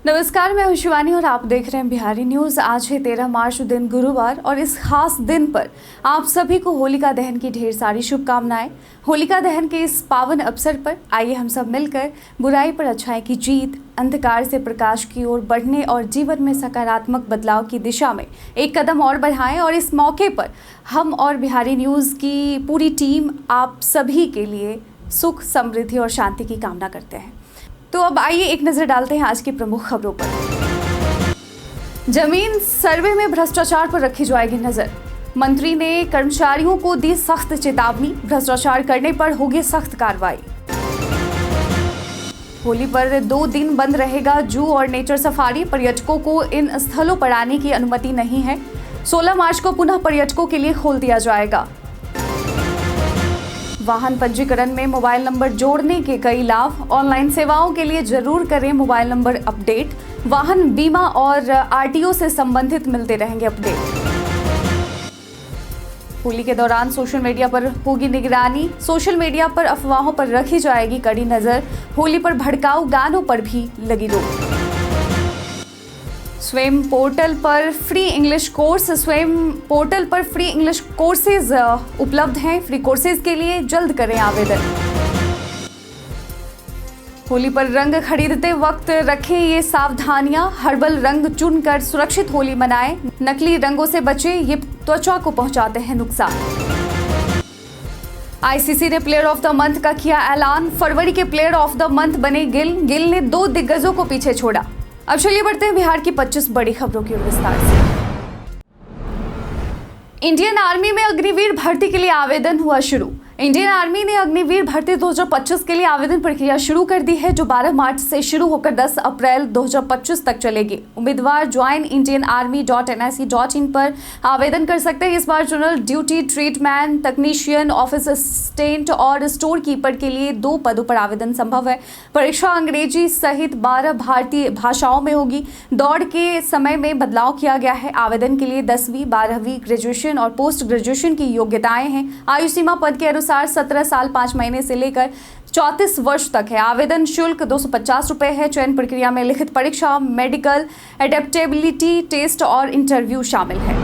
नमस्कार, मैं हूं शिवानी और आप देख रहे हैं बिहारी न्यूज़। आज है 13 मार्च दिन गुरुवार और इस खास दिन पर आप सभी को होलिका दहन की ढेर सारी शुभकामनाएं। होलिका दहन के इस पावन अवसर पर आइए हम सब मिलकर बुराई पर अच्छाई की जीत, अंधकार से प्रकाश की ओर बढ़ने और जीवन में सकारात्मक बदलाव की दिशा में एक कदम और बढ़ाएं। और इस मौके पर हम और बिहारी न्यूज़ की पूरी टीम आप सभी के लिए सुख, समृद्धि और शांति की कामना करते हैं। तो अब आइए एक नजर डालते हैं आज की प्रमुख खबरों पर। जमीन सर्वे में भ्रष्टाचार पर रखी जाएगी नजर। मंत्री ने कर्मचारियों को दी सख्त चेतावनी, भ्रष्टाचार करने पर होगी सख्त कार्रवाई। होली पर 2 दिन बंद रहेगा जू और नेचर सफारी, पर्यटकों को इन स्थलों पर आने की अनुमति नहीं है। 16 मार्च को पुनः पर्यटकों के लिए खोल दिया जाएगा। वाहन पंजीकरण में मोबाइल नंबर जोड़ने के कई लाभ, ऑनलाइन सेवाओं के लिए जरूर करें मोबाइल नंबर अपडेट। वाहन बीमा और आरटीओ से संबंधित मिलते रहेंगे अपडेट। होली के दौरान सोशल मीडिया पर होगी निगरानी, सोशल मीडिया पर अफवाहों पर रखी जाएगी कड़ी नजर। होली पर भड़काऊ गानों पर भी लगी रोक। स्वयं पोर्टल पर फ्री इंग्लिश कोर्सेज उपलब्ध हैं। फ्री कोर्सेज के लिए जल्द करें आवेदन। होली पर रंग खरीदते वक्त रखें ये सावधानियां, हर्बल रंग चुनकर सुरक्षित होली मनाएं। नकली रंगों से बचें, ये त्वचा को पहुंचाते हैं नुकसान। आईसीसी ने प्लेयर ऑफ द मंथ का किया ऐलान। फरवरी के प्लेयर ऑफ द मंथ बने गिल ने 2 दिग्गजों को पीछे छोड़ा। अब चलिए बढ़ते हैं बिहार की 25 बड़ी खबरों की ओर विस्तार से। इंडियन आर्मी में अग्निवीर भर्ती के लिए आवेदन हुआ शुरू। इंडियन आर्मी ने अग्निवीर भर्ती 2025 के लिए आवेदन प्रक्रिया शुरू कर दी है, जो 12 मार्च से शुरू होकर 10 अप्रैल 2025 तक चलेगी। उम्मीदवार joinindianarmy.nic.in पर आवेदन कर सकते हैं। इस बार जनरल ड्यूटी, ट्रीटमैन, तकनीशियन, ऑफिस असिस्टेंट और स्टोर कीपर के लिए 2 पदों पर आवेदन संभव है। परीक्षा अंग्रेजी सहित 12 भारतीय भाषाओं में होगी। दौड़ के समय में बदलाव किया गया है। आवेदन के लिए 10वीं, 12वीं, ग्रेजुएशन और पोस्ट ग्रेजुएशन की योग्यताएं हैं। आयु सीमा पद के अनुसार 17 साल 5 महीने से लेकर 34 वर्ष तक है। आवेदन शुल्क 250 रुपए है। चयन प्रक्रिया में लिखित परीक्षा, मेडिकल, एडेप्टेबिलिटी टेस्ट और इंटरव्यू शामिल है।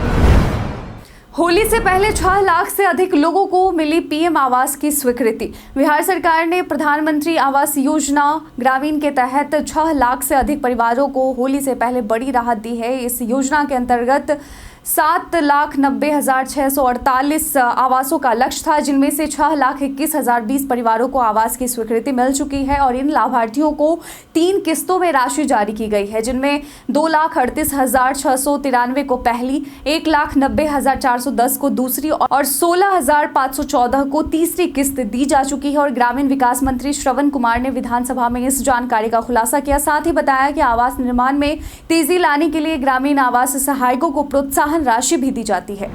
होली से पहले 6 लाख से अधिक लोगों को मिली पीएम आवास की स्वीकृति। बिहार सरकार ने प्रधानमंत्री आवास योजना ग्रामीण के तहत 6 लाख से अधिक परिवारों को होली से पहले बड़ी राहत दी है। इस योजना के अंतर्गत 7,90,648 आवासों का लक्ष्य था, जिनमें से 6,21,020 परिवारों को आवास की स्वीकृति मिल चुकी है और इन लाभार्थियों को 3 किस्तों में राशि जारी की गई है, जिनमें 2,38,693 को पहली, 1,90,410 को दूसरी और 16,514 को तीसरी किस्त दी जा चुकी है। और ग्रामीण विकास मंत्री श्रवण कुमार ने विधानसभा में इस जानकारी का खुलासा किया। साथ ही बताया कि आवास निर्माण में तेजी लाने के लिए ग्रामीण आवास सहायकों को प्रोत्साहन राशि भी दी जाती है।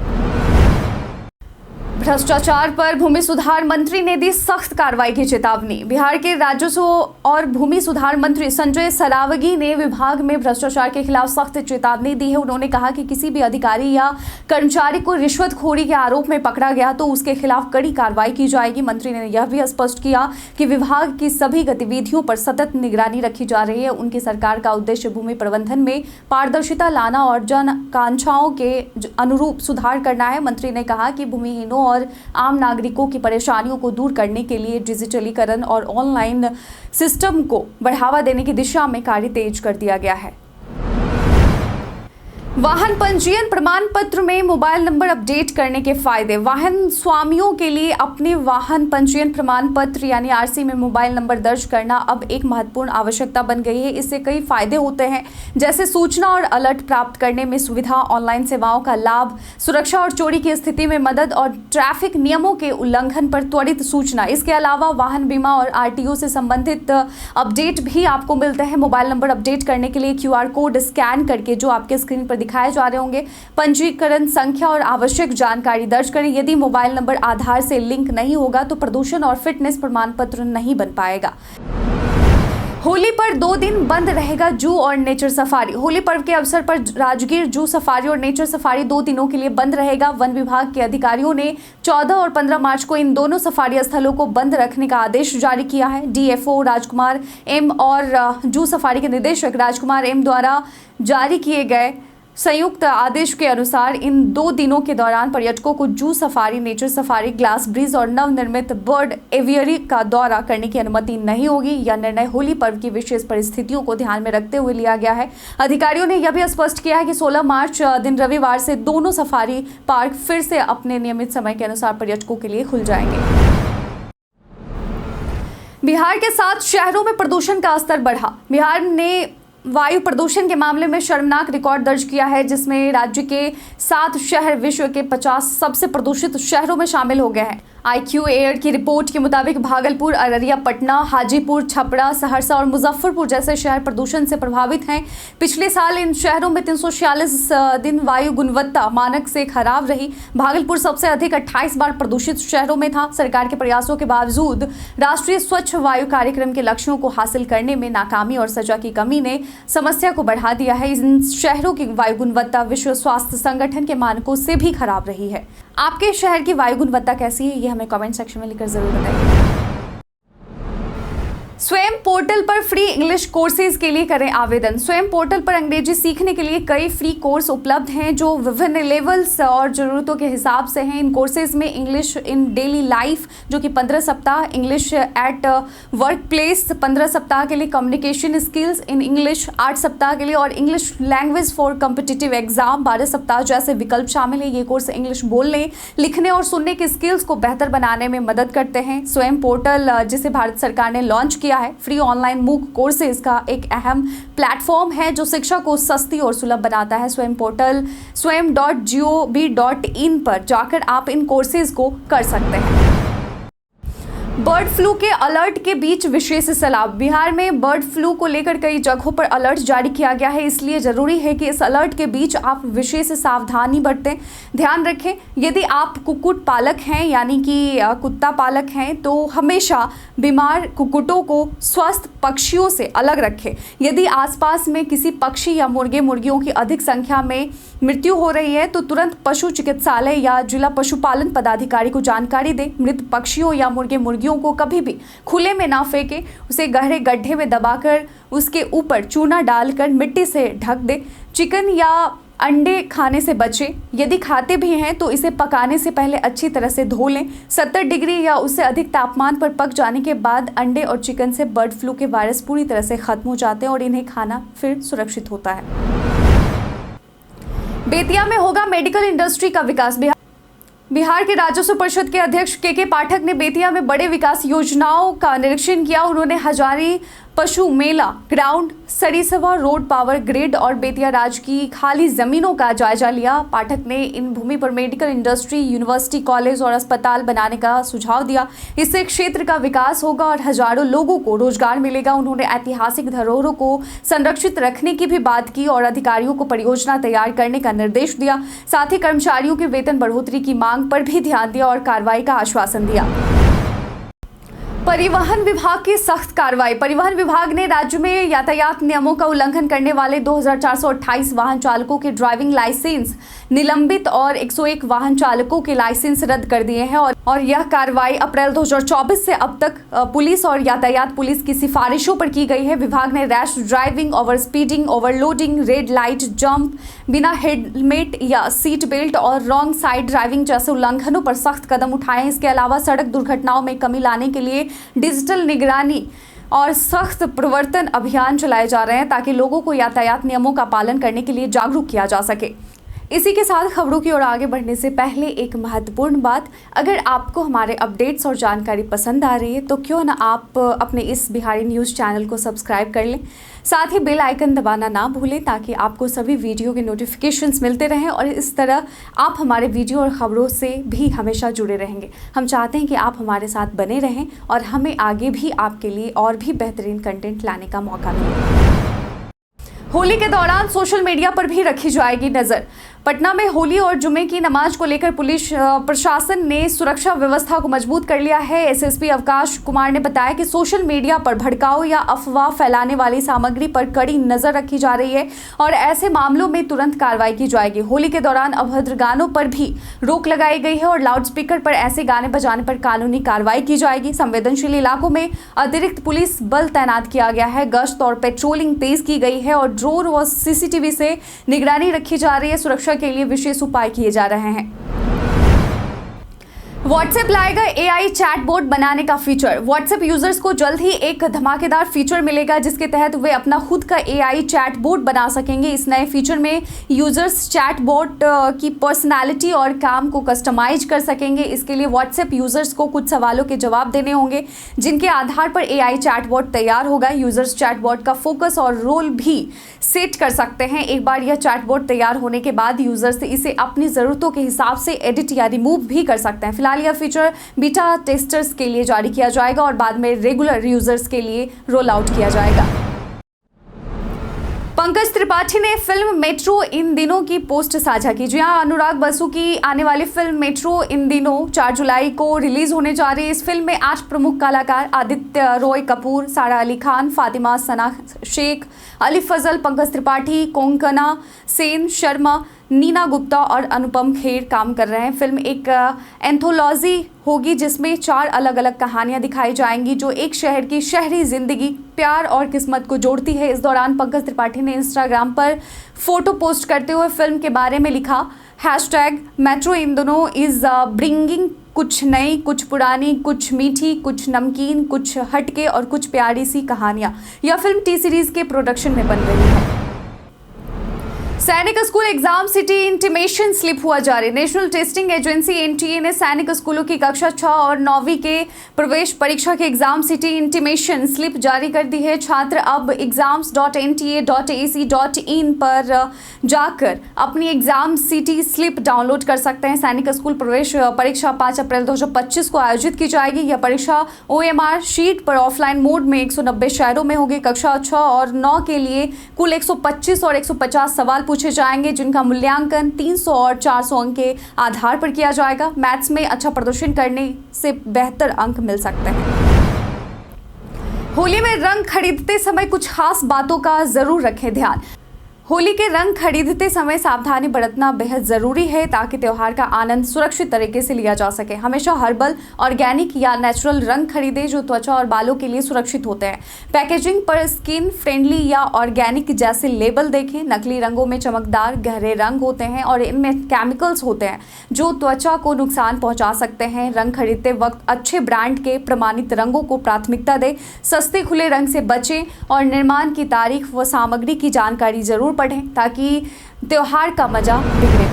भ्रष्टाचार पर भूमि सुधार मंत्री ने दी सख्त कार्रवाई की चेतावनी। बिहार के राजस्व और भूमि सुधार मंत्री संजय सरावगी ने विभाग में भ्रष्टाचार के खिलाफ सख्त चेतावनी दी है। उन्होंने कहा कि किसी भी अधिकारी या कर्मचारी को रिश्वतखोरी के आरोप में पकड़ा गया तो उसके खिलाफ कड़ी कार्रवाई की जाएगी। मंत्री ने यह भी स्पष्ट किया कि विभाग की सभी गतिविधियों पर सतत निगरानी रखी जा रही है। उनकी सरकार का उद्देश्य भूमि प्रबंधन में पारदर्शिता लाना और जन आकांक्षाओं के अनुरूप सुधार करना है। मंत्री ने कहा कि भूमिहीनों और आम नागरिकों की परेशानियों को दूर करने के लिए डिजिटलीकरण और ऑनलाइन सिस्टम को बढ़ावा देने की दिशा में कार्य तेज कर दिया गया है। वाहन पंजीयन प्रमाण पत्र में मोबाइल नंबर अपडेट करने के फायदे। वाहन स्वामियों के लिए अपने वाहन पंजीयन प्रमाण पत्र यानी आरसी में मोबाइल नंबर दर्ज करना अब एक महत्वपूर्ण आवश्यकता बन गई है। इससे कई फायदे होते हैं, जैसे सूचना और अलर्ट प्राप्त करने में सुविधा, ऑनलाइन सेवाओं का लाभ, सुरक्षा और चोरी की स्थिति में मदद और ट्रैफिक नियमों के उल्लंघन पर त्वरित सूचना। इसके अलावा वाहन बीमा और आरटीओ से संबंधित अपडेट भी आपको मिलते हैं। मोबाइल नंबर अपडेट करने के लिए QR कोड स्कैन करके, जो आपके स्क्रीन पर दिखाए जा रहे होंगे, पंजीकरण संख्या और आवश्यक जानकारी दर्ज करें। यदि मोबाइल नंबर आधार से लिंक नहीं होगा तो प्रदूषण और फिटनेस प्रमाण पत्र नहीं बन पाएगा। होली पर 2 दिन बंद रहेगा जू और नेचर सफारी। होली पर्व के अवसर पर राजगीर जू सफारी और नेचर सफारी 2 दिनों के लिए बंद रहेगा। वन विभाग के अधिकारियों ने 14 और 15 मार्च को इन दोनों सफारी स्थलों को बंद रखने का आदेश जारी किया है। डीएफओ राजकुमार एम और जू सफारी के निदेशक राजकुमार एम द्वारा जारी किए गए संयुक्त आदेश के अनुसार इन 2 दिनों के दौरान पर्यटकों को zoo safari, nature safari, glass bridge और नवनिर्मित बर्ड एवियरी का दौरा करने की अनुमति नहीं होगी। यह निर्णय होली पर्व की विशेष परिस्थितियों को ध्यान में रखते हुए लिया गया है। अधिकारियों ने यह भी स्पष्ट किया है कि 16 मार्च दिन रविवार से दोनों सफारी पार्क फिर से अपने नियमित समय के अनुसार पर्यटकों के लिए खुल जाएंगे। बिहार के 7 शहरों में प्रदूषण का स्तर बढ़ा। बिहार ने वायु प्रदूषण के मामले में शर्मनाक रिकॉर्ड दर्ज किया है, जिसमें राज्य के 7 शहर विश्व के 50 सबसे प्रदूषित शहरों में शामिल हो गए हैं। IQ एयर की रिपोर्ट के मुताबिक भागलपुर, अररिया, पटना, हाजीपुर, छपरा, सहरसा और मुजफ्फरपुर जैसे शहर प्रदूषण से प्रभावित हैं। पिछले साल इन शहरों में 346 दिन वायु गुणवत्ता मानक से खराब रही। भागलपुर सबसे अधिक 28 बार प्रदूषित शहरों में था। सरकार के प्रयासों के बावजूद राष्ट्रीय स्वच्छ वायु कार्यक्रम के लक्ष्यों को हासिल करने में नाकामी और सजा की कमी ने समस्या को बढ़ा दिया है। इन शहरों की वायु गुणवत्ता विश्व स्वास्थ्य संगठन के मानकों से भी खराब रही है। आपके शहर की वायु गुणवत्ता कैसी है, ये हमें कमेंट सेक्शन में लिखकर जरूर बताइए। स्वयं पोर्टल पर फ्री इंग्लिश कोर्सेज के लिए करें आवेदन। स्वयं पोर्टल पर अंग्रेजी सीखने के लिए कई फ्री कोर्स उपलब्ध हैं जो विभिन्न लेवल्स और ज़रूरतों के हिसाब से हैं। इन कोर्सेज में इंग्लिश इन डेली लाइफ जो कि 15 सप्ताह, इंग्लिश एट वर्क प्लेस 15 सप्ताह के लिए, कम्युनिकेशन स्किल्स इन इंग्लिश 8 सप्ताह के लिए और English language for competitive exam 12 सप्ताह जैसे विकल्प शामिल है। ये कोर्स इंग्लिश बोलने, लिखने और सुनने के स्किल्स को बेहतर बनाने में मदद करते हैं। स्वयं पोर्टल जिसे भारत सरकार ने लॉन्च किया है, फ्री ऑनलाइन मूक कोर्सेज का एक अहम प्लेटफॉर्म है जो शिक्षा को सस्ती और सुलभ बनाता है। स्वयं पोर्टल swam.gov.in पर जाकर आप इन कोर्सेज को कर सकते हैं। बर्ड फ्लू के अलर्ट के बीच विशेष सलाह। बिहार में बर्ड फ्लू को लेकर कई जगहों पर अलर्ट जारी किया गया है, इसलिए जरूरी है कि इस अलर्ट के बीच आप विशेष सावधानी बरतें। ध्यान रखें, यदि आप कुक्कुट पालक हैं यानी कि कुत्ता पालक हैं तो हमेशा बीमार कुक्कुटों को स्वस्थ पक्षियों से अलग रखें। यदि आसपास में किसी पक्षी या मुर्गे मुर्गियों की अधिक संख्या में मृत्यु हो रही है तो तुरंत पशु चिकित्सालय या जिला पशुपालन पदाधिकारी को जानकारी दें। मृत पक्षियों या मुर्गे मुर्गियों को कभी भी खुले में ना फेंकें, उसे गहरे गड्ढे में दबाकर उसके ऊपर चूना डालकर मिट्टी से ढक दें। चिकन या अंडे खाने से बचें। यदि खाते भी हैं तो इसे पकाने से पहले अच्छी तरह से धो लें। 70 डिग्री या उससे अधिक तापमान पर पक जाने के बाद अंडे और चिकन से बर्ड फ्लू के वायरस पूरी तरह से खत्म हो जाते हैं और इन्हें खाना फिर सुरक्षित होता है। बेतिया में होगा मेडिकल इंडस्ट्री का विकास। बिहार के राजस्व परिषद के अध्यक्ष के पाठक ने बेतिया में बड़े विकास योजनाओं का निरीक्षण किया। उन्होंने हजारी पशु मेला ग्राउंड, सरिसवा रोड, पावर ग्रिड और बेतिया राज की खाली जमीनों का जायजा लिया। पाठक ने इन भूमि पर मेडिकल इंडस्ट्री, यूनिवर्सिटी, कॉलेज और अस्पताल बनाने का सुझाव दिया। इससे क्षेत्र का विकास होगा और हजारों लोगों को रोजगार मिलेगा। उन्होंने ऐतिहासिक धरोहरों को संरक्षित रखने की भी बात की और अधिकारियों को परियोजना तैयार करने का निर्देश दिया। साथ ही कर्मचारियों के वेतन बढ़ोतरी की मांग पर भी ध्यान दिया और कार्रवाई का आश्वासन दिया। परिवहन विभाग की सख्त कार्रवाई। परिवहन विभाग ने राज्य में यातायात नियमों का उल्लंघन करने वाले 2428 वाहन चालकों के ड्राइविंग लाइसेंस निलंबित और 101 वाहन चालकों के लाइसेंस रद्द कर दिए हैं और यह कार्रवाई अप्रैल 2024 से अब तक पुलिस और यातायात पुलिस की सिफारिशों पर की गई है। विभाग ने rash driving, over speeding, overloading, red light, jump, बिना हेलमेट या सीट बेल्ट और रॉन्ग साइड ड्राइविंग जैसे उल्लंघनों पर सख्त कदम उठाए। इसके अलावा सड़क दुर्घटनाओं में कमी लाने के लिए डिजिटल निगरानी और सख्त प्रवर्तन अभियान चलाए जा रहे हैं ताकि लोगों को यातायात नियमों का पालन करने के लिए जागरूक किया जा सके। इसी के साथ खबरों की ओर आगे बढ़ने से पहले एक महत्वपूर्ण बात, अगर आपको हमारे अपडेट्स और जानकारी पसंद आ रही है तो क्यों ना आप अपने इस बिहारी न्यूज़ चैनल को सब्सक्राइब कर लें। साथ ही बेल आइकन दबाना ना भूलें ताकि आपको सभी वीडियो के नोटिफिकेशंस मिलते रहें और इस तरह आप हमारे वीडियो और ख़बरों से भी हमेशा जुड़े रहेंगे। हम चाहते हैं कि आप हमारे साथ बने रहें और हमें आगे भी आपके लिए और भी बेहतरीन कंटेंट लाने का मौका मिले। होली के दौरान सोशल मीडिया पर भी रखी जाएगी नजर। पटना में होली और जुमे की नमाज को लेकर पुलिस प्रशासन ने सुरक्षा व्यवस्था को मजबूत कर लिया है। एसएसपी अवकाश कुमार ने बताया कि सोशल मीडिया पर भड़काऊ या अफवाह फैलाने वाली सामग्री पर कड़ी नजर रखी जा रही है और ऐसे मामलों में तुरंत कार्रवाई की जाएगी। होली के दौरान अभद्र गानों पर भी रोक लगाई गई है और लाउडस्पीकर पर ऐसे गाने बजाने पर कानूनी कार्रवाई की जाएगी। संवेदनशील इलाकों में अतिरिक्त पुलिस बल तैनात किया गया है। गश्त और पेट्रोलिंग तेज की गई है और ड्रोन और सीसीटीवी से निगरानी रखी जा रही है। सुरक्षा के लिए विशेष उपाय किए जा रहे हैं। व्हाट्सएप लाएगा एआई चैटबॉट बनाने का फीचर। व्हाट्सएप यूजर्स को जल्द ही एक धमाकेदार फीचर मिलेगा जिसके तहत वे अपना खुद का एआई चैटबॉट बना सकेंगे। इस नए फीचर में यूजर्स चैटबॉट की पर्सनालिटी और काम को कस्टमाइज कर सकेंगे। इसके लिए व्हाट्सएप यूजर्स को कुछ सवालों के जवाब देने होंगे जिनके आधार पर एआई चैटबॉट तैयार होगा। यूजर्स चैटबॉट का फोकस और रोल भी सेट कर सकते हैं। एक बार यह चैटबॉट तैयार होने के बाद यूजर्स इसे अपनी ज़रूरतों के हिसाब से एडिट या रिमूव भी कर सकते हैं। फिलहाल यह फीचर बीटा टेस्टर्स के लिए जारी किया जाएगा और बाद में रेगुलर यूजर्स के लिए रोल आउट किया जाएगा। पंकज त्रिपाठी ने फिल्म मेट्रो इन दिनों की पोस्ट साझा की। जी हां, अनुराग बसु की आने वाली फिल्म मेट्रो इन दिनों 4 जुलाई को रिलीज होने जा रही है। इस फिल्म में 8 प्रमुख कलाकार आदित्य रॉय कपूर, सारा अली खान, फातिमा सना शेख, अली फजल, पंकज त्रिपाठी, कोंकणा सेन शर्मा, नीना गुप्ता और अनुपम खेर काम कर रहे हैं। फिल्म एक एंथोलॉजी होगी जिसमें 4 अलग अलग कहानियां दिखाई जाएंगी जो एक शहर की शहरी जिंदगी, प्यार और किस्मत को जोड़ती है। इस दौरान पंकज त्रिपाठी ने इंस्टाग्राम पर फोटो पोस्ट करते हुए फिल्म के बारे में लिखा, #मेट्रो इन दिनों इज ब्रिंगिंग कुछ नई, कुछ पुरानी, कुछ मीठी, कुछ नमकीन, कुछ हटके और कुछ प्यारी सी कहानियां। यह फिल्म टी सीरीज के प्रोडक्शन में बन रही है। सैनिक school exam city intimation slip हुआ जारी। नेशनल टेस्टिंग एजेंसी एनटीए ने सैनिक स्कूलों की कक्षा 6 और 9वीं के प्रवेश परीक्षा के एग्जाम सिटी इंटीमेशन स्लिप जारी कर दी है। छात्र अब exams.nta.ac.in पर जाकर अपनी एग्जाम सिटी स्लिप डाउनलोड कर सकते हैं। सैनिक स्कूल प्रवेश परीक्षा 5 अप्रैल 2025 को आयोजित की जाएगी। यह परीक्षा OMR शीट पर ऑफलाइन मोड में 190 शहरों में होगी। कक्षा 6 और 9 के लिए कुल 125 और 150 सवाल पूछे जाएंगे जिनका मूल्यांकन 300 और 400 अंक के आधार पर किया जाएगा। मैथ्स में अच्छा प्रदर्शन करने से बेहतर अंक मिल सकते हैं। होली में रंग खरीदते समय कुछ खास बातों का जरूर रखें ध्यान। होली के रंग खरीदते समय सावधानी बरतना बेहद ज़रूरी है ताकि त्यौहार का आनंद सुरक्षित तरीके से लिया जा सके। हमेशा हर्बल, ऑर्गेनिक या नेचुरल रंग खरीदें जो त्वचा और बालों के लिए सुरक्षित होते हैं। पैकेजिंग पर स्किन फ्रेंडली या ऑर्गेनिक जैसे लेबल देखें। नकली रंगों में चमकदार गहरे रंग होते हैं और इनमें केमिकल्स होते हैं जो त्वचा को नुकसान पहुँचा सकते हैं। रंग खरीदते वक्त अच्छे ब्रांड के प्रमाणित रंगों को प्राथमिकता दें। सस्ते खुले रंग से बचें और निर्माण की तारीख व सामग्री की जानकारी जरूर पढ़ें ताकि त्योहार का मजा बिगड़े।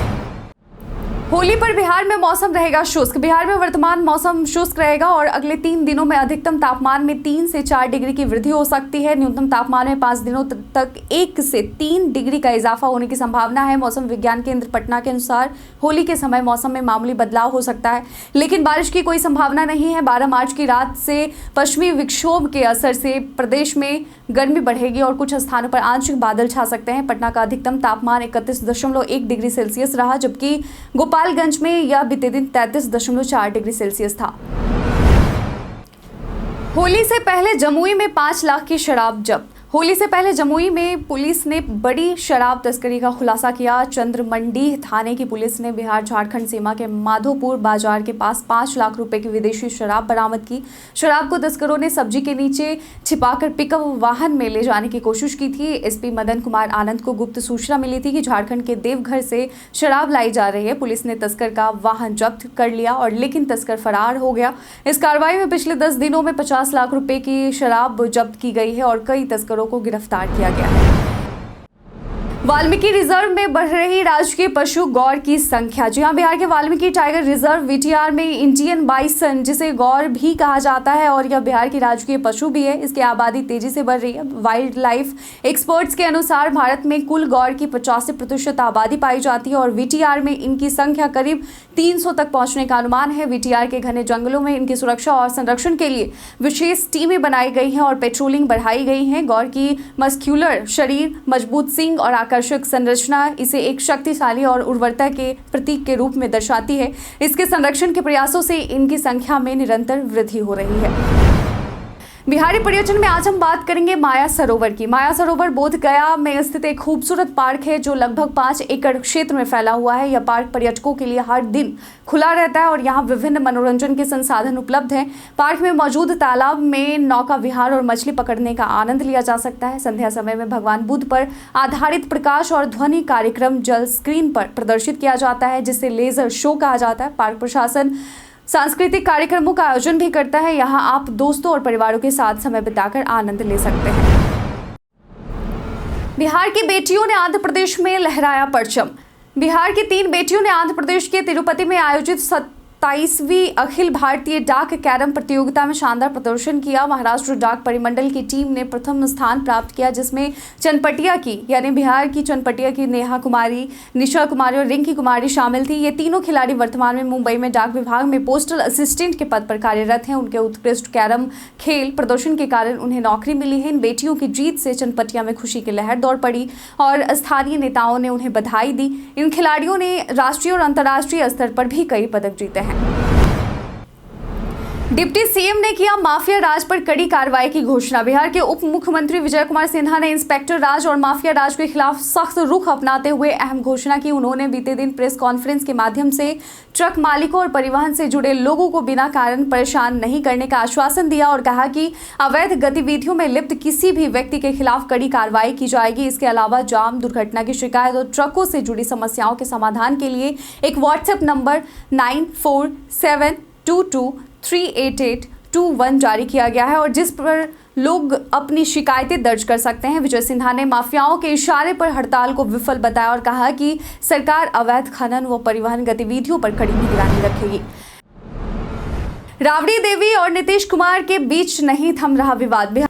होली पर बिहार में मौसम रहेगा शुष्क। बिहार में वर्तमान मौसम शुष्क रहेगा और अगले 3 दिनों में अधिकतम तापमान में 3 से 4 डिग्री की वृद्धि हो सकती है। न्यूनतम तापमान में 5 दिनों तक 1 से 3 डिग्री का इजाफा होने की संभावना है। मौसम विज्ञान केंद्र पटना के अनुसार होली के समय मौसम में मामूली बदलाव हो सकता है लेकिन बारिश की कोई संभावना नहीं है। 12 मार्च की रात से पश्चिमी विक्षोभ के असर से प्रदेश में गर्मी बढ़ेगी और कुछ स्थानों पर आंशिक बादल छा सकते हैं। पटना का अधिकतम तापमान 31.1 डिग्री सेल्सियस रहा जबकि गोपालगंज में यह बीते दिन 33.4 डिग्री सेल्सियस था। होली से पहले जमुई में 5 लाख की शराब जब्त। होली से पहले जमुई में पुलिस ने बड़ी शराब तस्करी का खुलासा किया। चंद्रमंडी थाने की पुलिस ने बिहार झारखंड सीमा के माधोपुर बाजार के पास 5 लाख रुपए की विदेशी शराब बरामद की। शराब को तस्करों ने सब्जी के नीचे छिपाकर पिकअप वाहन में ले जाने की कोशिश की थी। एसपी मदन कुमार आनंद को गुप्त सूचना मिली थी कि झारखंड के देवघर से शराब लाई जा रही है। पुलिस ने तस्कर का वाहन जब्त कर लिया और लेकिन तस्कर फरार हो गया। इस कार्रवाई में पिछले 10 दिनों में 50 लाख रुपए की शराब जब्त की गई है और कई तस्करों को गिरफ्तार किया गया है। वाल्मीकि रिजर्व में बढ़ रही राजकीय पशु गौर की संख्या। जी हां, बिहार के वाल्मीकि टाइगर रिजर्व VTR में इंडियन बाइसन जिसे गौर भी कहा जाता है और यह बिहार की राजकीय पशु भी है, इसकी आबादी तेजी से बढ़ रही है। वाइल्ड लाइफ एक्सपर्ट्स के अनुसार भारत में कुल गौर की 85% आबादी पाई जाती है और VTR में इनकी संख्या करीब 300 तक पहुंचने का अनुमान है। VTR के घने जंगलों में इनकी सुरक्षा और संरक्षण के लिए विशेष टीमें बनाई गई हैं और पेट्रोलिंग बढ़ाई गई है। गौर की मस्क्यूलर शरीर, मजबूत सींग और गुरुत्वाकर्षक संरचना इसे एक शक्तिशाली और उर्वरता के प्रतीक के रूप में दर्शाती है। इसके संरक्षण के प्रयासों से इनकी संख्या में निरंतर वृद्धि हो रही है। बिहारी पर्यटन में आज हम बात करेंगे माया सरोवर की। माया सरोवर बोध गया में स्थित एक खूबसूरत पार्क है जो लगभग 5 एकड़ क्षेत्र में फैला हुआ है। यह पार्क पर्यटकों के लिए हर दिन खुला रहता है और यहाँ विभिन्न मनोरंजन के संसाधन उपलब्ध हैं। पार्क में मौजूद तालाब में नौका विहार और मछली पकड़ने का आनंद लिया जा सकता है। संध्या समय में भगवान बुद्ध पर आधारित प्रकाश और ध्वनि कार्यक्रम जल स्क्रीन पर प्रदर्शित किया जाता है, जिसे लेजर शो कहा जाता है। पार्क प्रशासन सांस्कृतिक कार्यक्रमों का आयोजन भी करता है। यहाँ आप दोस्तों और परिवारों के साथ समय बिताकर आनंद ले सकते हैं। बिहार की बेटियों ने आंध्र प्रदेश में लहराया परचम। बिहार की 3 बेटियों ने आंध्र प्रदेश के तिरुपति में आयोजित 27वीं अखिल भारतीय डाक कैरम प्रतियोगिता में शानदार प्रदर्शन किया। महाराष्ट्र डाक परिमंडल की टीम ने प्रथम स्थान प्राप्त किया, जिसमें चनपटिया की यानी बिहार की चनपटिया की नेहा कुमारी, निशा कुमारी और रिंकी कुमारी शामिल थी। ये तीनों खिलाड़ी वर्तमान में मुंबई में डाक विभाग में पोस्टल असिस्टेंट के पद पर कार्यरत हैं। उनके उत्कृष्ट कैरम खेल प्रदर्शन के कारण उन्हें नौकरी मिली है। इन बेटियों की जीत से चनपटिया में खुशी की लहर दौड़ पड़ी और स्थानीय नेताओं ने उन्हें बधाई दी। इन खिलाड़ियों ने राष्ट्रीय और अंतर्राष्ट्रीय स्तर पर भी कई पदक जीते हैं। डिप्टी सीएम ने किया माफिया राज पर कड़ी कार्रवाई की घोषणा। बिहार के उप मुख्यमंत्री विजय कुमार सिन्हा ने इंस्पेक्टर राज और माफिया राज के खिलाफ सख्त रुख अपनाते हुए अहम घोषणा की। उन्होंने बीते दिन प्रेस कॉन्फ्रेंस के माध्यम से ट्रक मालिकों और परिवहन से जुड़े लोगों को बिना कारण परेशान नहीं करने का आश्वासन दिया और कहा कि अवैध गतिविधियों में लिप्त किसी भी व्यक्ति के खिलाफ कड़ी कार्रवाई की जाएगी। इसके अलावा जाम, दुर्घटना की शिकायत और ट्रकों से जुड़ी समस्याओं के समाधान के लिए एक व्हाट्सएप नंबर 9472238821 जारी किया गया है और जिस पर लोग अपनी शिकायतें दर्ज कर सकते हैं। विजय सिन्हा ने माफियाओं के इशारे पर हड़ताल को विफल बताया और कहा कि सरकार अवैध खनन व परिवहन गतिविधियों पर कड़ी निगरानी रखेगी। राबड़ी देवी और नीतीश कुमार के बीच नहीं थम रहा विवाद।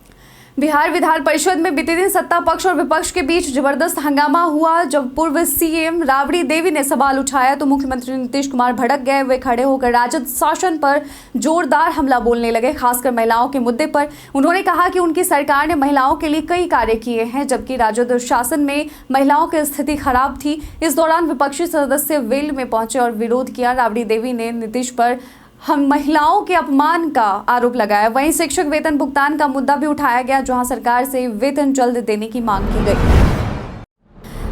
बिहार विधान परिषद में बीते दिन सत्ता पक्ष और विपक्ष के बीच जबरदस्त हंगामा हुआ। जब पूर्व सीएम राबड़ी देवी ने सवाल उठाया तो मुख्यमंत्री नीतीश कुमार भड़क गए। वे खड़े होकर राजद शासन पर जोरदार हमला बोलने लगे, खासकर महिलाओं के मुद्दे पर। उन्होंने कहा कि उनकी सरकार ने महिलाओं के लिए कई कार्य किए हैं, जबकि राजद शासन में महिलाओं की स्थिति खराब थी। इस दौरान विपक्षी सदस्य वेल में पहुंचे और विरोध किया। राबड़ी देवी ने नीतीश पर हम महिलाओं के अपमान का आरोप लगाया। वहीं शिक्षक वेतन भुगतान का मुद्दा भी उठाया गया, जहां सरकार से वेतन जल्द देने की मांग की गई।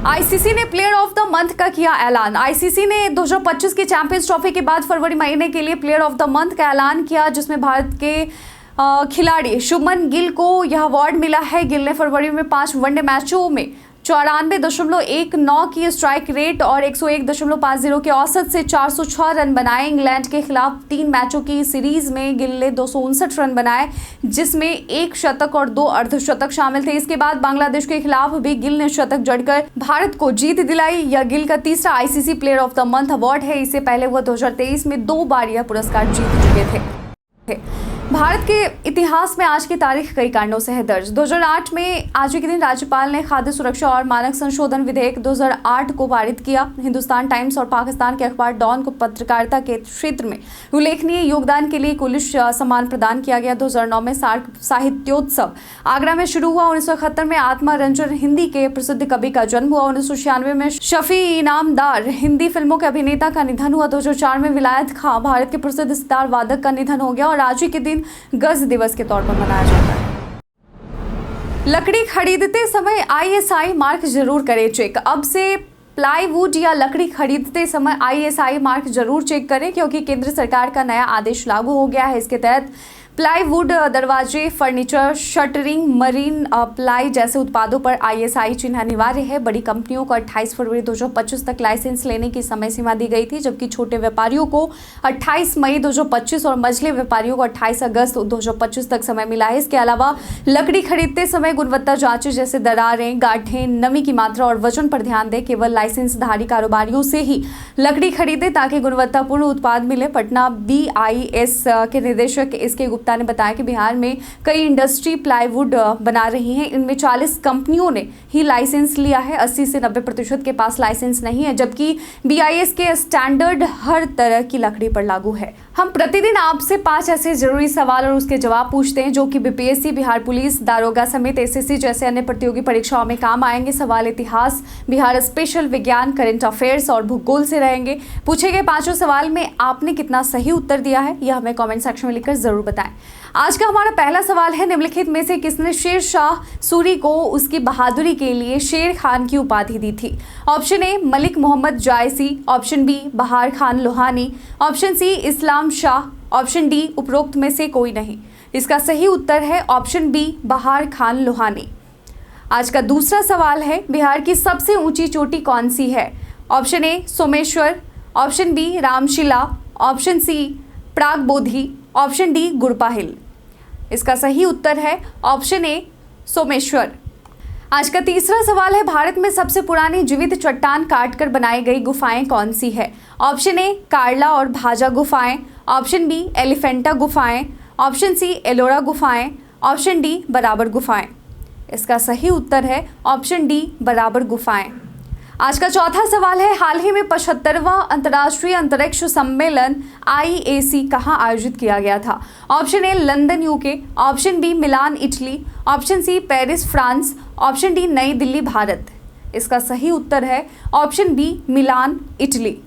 आईसीसी ने प्लेयर ऑफ द मंथ का किया ऐलान। आईसीसी ने 2025 की चैंपियंस ट्रॉफी के बाद फरवरी महीने के लिए प्लेयर ऑफ द मंथ का ऐलान किया, जिसमें भारत के खिलाड़ी शुभमन गिल को यह अवार्ड मिला है। गिल ने फरवरी में 5 वनडे मैचों में 94.19 की स्ट्राइक रेट और 101.50 के औसत से 406 रन बनाए। इंग्लैंड के खिलाफ 3 मैचों की सीरीज में गिल ने 259 रन बनाए, जिसमें 1 शतक और 2 अर्धशतक शामिल थे। इसके बाद बांग्लादेश के खिलाफ भी गिल ने शतक जड़कर भारत को जीत दिलाई। यह गिल का तीसरा ICC player of the month award है। इससे पहले वह 2023 में 2 बार यह पुरस्कार जीत चुके थे। भारत के इतिहास में आज की तारीख कई कारणों से है दर्ज। 2008 में आज के दिन राज्यपाल ने खाद्य सुरक्षा और मानक संशोधन विधेयक 2008 को पारित किया। हिंदुस्तान टाइम्स और पाकिस्तान के अखबार डॉन को पत्रकारिता के क्षेत्र में उल्लेखनीय योगदान के लिए कुलिश सम्मान प्रदान किया गया। 2009 में सार्क साहित्योत्सव आगरा में शुरू हुआ। 1971 में आत्मा रंजन हिंदी के प्रसिद्ध कवि का जन्म हुआ। 1996 में शफी इनामदार हिंदी फिल्मों के अभिनेता का निधन हुआ। 2004 में विलायत खां भारत के प्रसिद्ध सितार वादक का निधन हो गया और आज के दिन गज दिवस के तौर पर मनाया जाता है। लकड़ी खरीदते समय आईएसआई मार्क जरूर करें चेक। अब से प्लाईवुड या लकड़ी खरीदते समय आईएसआई मार्क जरूर चेक करें, क्योंकि केंद्र सरकार का नया आदेश लागू हो गया है। इसके तहत प्लाईवुड, दरवाजे, फर्नीचर, शटरिंग, मरीन प्लाई जैसे उत्पादों पर आईएसआई चिन्ह अनिवार्य है। बड़ी कंपनियों को 28 फरवरी 2025 तक लाइसेंस लेने की समय सीमा दी गई थी, जबकि छोटे व्यापारियों को 28 मई 2025 और मझले व्यापारियों को 28 अगस्त 2025 तक समय मिला है। इसके अलावा लकड़ी खरीदते समय गुणवत्ता जांचें जैसे दरारें, गांठें, नमी की मात्रा और वजन पर ध्यान दें। केवल लाइसेंसधारी कारोबारियों से ही लकड़ी खरीदें ताकि गुणवत्तापूर्ण उत्पाद मिले। पटना BIS के निदेशक इसके गुप्ता ने बताया कि बिहार में कई इंडस्ट्री प्लाईवुड बना रही हैं। इनमें 40 कंपनियों ने ही लाइसेंस लिया है। 80 से 90% के पास लाइसेंस नहीं है, जबकि BIS के स्टैंडर्ड हर तरह की लकड़ी पर लागू है। हम प्रतिदिन आपसे 5 ऐसे जरूरी सवाल और उसके जवाब पूछते हैं जो कि BPSC, बिहार पुलिस दारोगा समेत SSC जैसे अन्य प्रतियोगी परीक्षाओं में काम आएंगे। सवाल इतिहास, बिहार स्पेशल, विज्ञान, करंट अफेयर्स और भूगोल से रहेंगे। पूछे गए 5 सवाल में आपने कितना सही उत्तर दिया है यह हमें कमेंट सेक्शन में लिखकर जरूर बताएं। आज का हमारा पहला सवाल है, निम्नलिखित में से किसने शेर शाह सूरी को उसकी बहादुरी के लिए शेर खान की उपाधि दी थी? Option A Malik Muhammad Jayasi, option B Bahar Khan Lohani, option C Islam Shah, option D उपरोक्त में से कोई नहीं। इसका सही उत्तर है ऑप्शन बी बहार खान लोहानी। आज का दूसरा सवाल है, बिहार की सबसे ऊंची चोटी कौन सी है? Option A Someshwar, option B Ramshila, option C Pragbodhi, option D Gurpa hill. इसका सही उत्तर है ऑप्शन ए सोमेश्वर। आज का तीसरा सवाल है, भारत में सबसे पुरानी जीवित चट्टान काटकर बनाई गई गुफाएं कौन सी है? ऑप्शन ए कार्ला और भाजा गुफाएं, ऑप्शन बी एलिफेंटा गुफाएं, ऑप्शन सी एलोरा गुफाएं, ऑप्शन डी बराबर गुफाएं। इसका सही उत्तर है ऑप्शन डी बराबर गुफाएं। आज का चौथा सवाल है, हाल ही में 75वां अंतर्राष्ट्रीय अंतरिक्ष सम्मेलन IAC कहाँ आयोजित किया गया था? Option A London UK, option B Milan Italy, option C Paris France, option D Nai Delhi Bharat. इसका सही उत्तर है ऑप्शन बी मिलान इटली।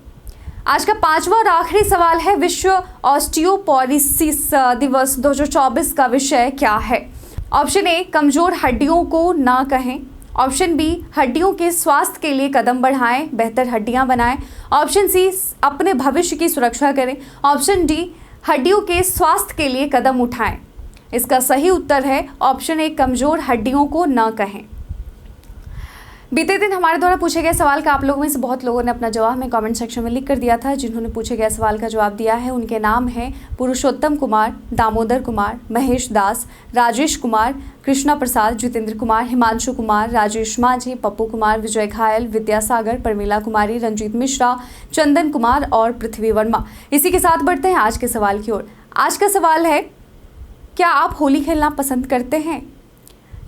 आज का 5वां और आखिरी सवाल है, विश्व ऑस्टियोपोरोसिस दिवस 2024 का विषय क्या है? ऑप्शन ए कमजोर हड्डियों को ना कहें, ऑप्शन बी हड्डियों के स्वास्थ्य के लिए कदम बढ़ाएं, बेहतर हड्डियां बनाएं, ऑप्शन सी अपने भविष्य की सुरक्षा करें, ऑप्शन डी हड्डियों के स्वास्थ्य के लिए कदम उठाएं। इसका सही उत्तर है ऑप्शन ए कमजोर हड्डियों को न कहें। बीते दिन हमारे द्वारा पूछे गए सवाल का आप लोगों में से बहुत लोगों ने अपना जवाब हमें कमेंट सेक्शन में लिख कर दिया था। जिन्होंने पूछे गए सवाल का जवाब दिया है उनके नाम हैं पुरुषोत्तम कुमार, दामोदर कुमार, महेश दास, राजेश कुमार, कृष्णा प्रसाद, जितेंद्र कुमार, हिमांशु कुमार, राजेश माझी, पप्पू कुमार, विजय घायल, विद्यासागर, परमिला कुमारी, रंजीत मिश्रा, चंदन कुमार और पृथ्वी वर्मा। इसी के साथ बढ़ते हैं आज के सवाल की ओर। आज का सवाल है, क्या आप होली खेलना पसंद करते हैं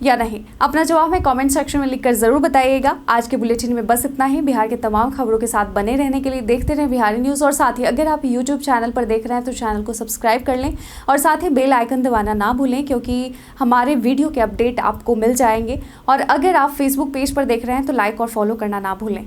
या नहीं? अपना जवाब हमें कमेंट सेक्शन में लिखकर जरूर बताइएगा। आज के बुलेटिन में बस इतना ही। बिहार के तमाम खबरों के साथ बने रहने के लिए देखते रहें बिहारी न्यूज़। और साथ ही अगर आप यूट्यूब चैनल पर देख रहे हैं तो चैनल को सब्सक्राइब कर लें और साथ ही बेल आइकन दबाना ना भूलें, क्योंकि हमारे वीडियो के अपडेट आपको मिल जाएंगे। और अगर आप फेसबुक पेज पर देख रहे हैं तो लाइक और फॉलो करना ना भूलें।